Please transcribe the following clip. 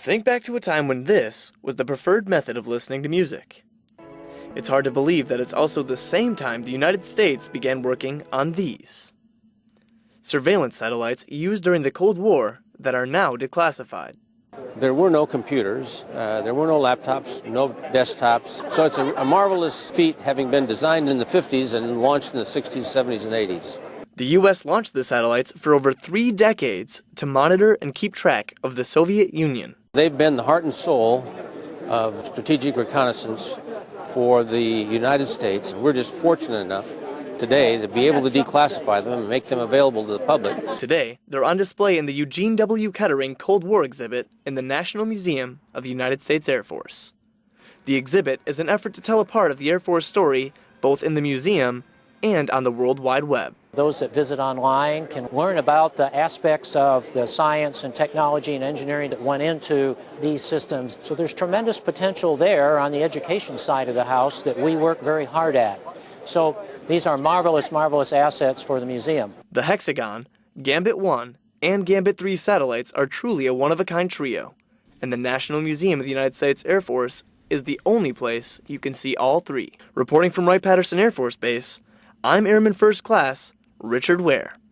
Think back to a time when this was the preferred method of listening to music. It's hard to believe that it's also the same time the United States began working on these surveillance satellites used during the Cold War that are now declassified. There were no computers, there were no laptops, no desktops, so it's a marvelous feat having been designed in the 50s and launched in the 60s, 70s, and 80s. The U.S. launched the satellites for over 3 decades to monitor and keep track of the Soviet Union. They've been the heart and soul of strategic reconnaissance for the United States. We're just fortunate enough today to be able to declassify them and make them available to the public. Today, they're on display in the Eugene W. Kettering Cold War exhibit in the National Museum of the United States Air Force. The exhibit is an effort to tell a part of the Air Force story both in the museum and on the World Wide Web. Those that visit online can learn about the aspects of the science and technology and engineering that went into these systems. So there's tremendous potential there on the education side of the house that we work very hard at. So these are marvelous, marvelous assets for the museum. The Hexagon, Gambit 1, and Gambit 3 satellites are truly a one-of-a-kind trio, and the National Museum of the United States Air Force is the only place you can see all 3. Reporting from Wright-Patterson Air Force Base, I'm Airman First Class Richard Ware.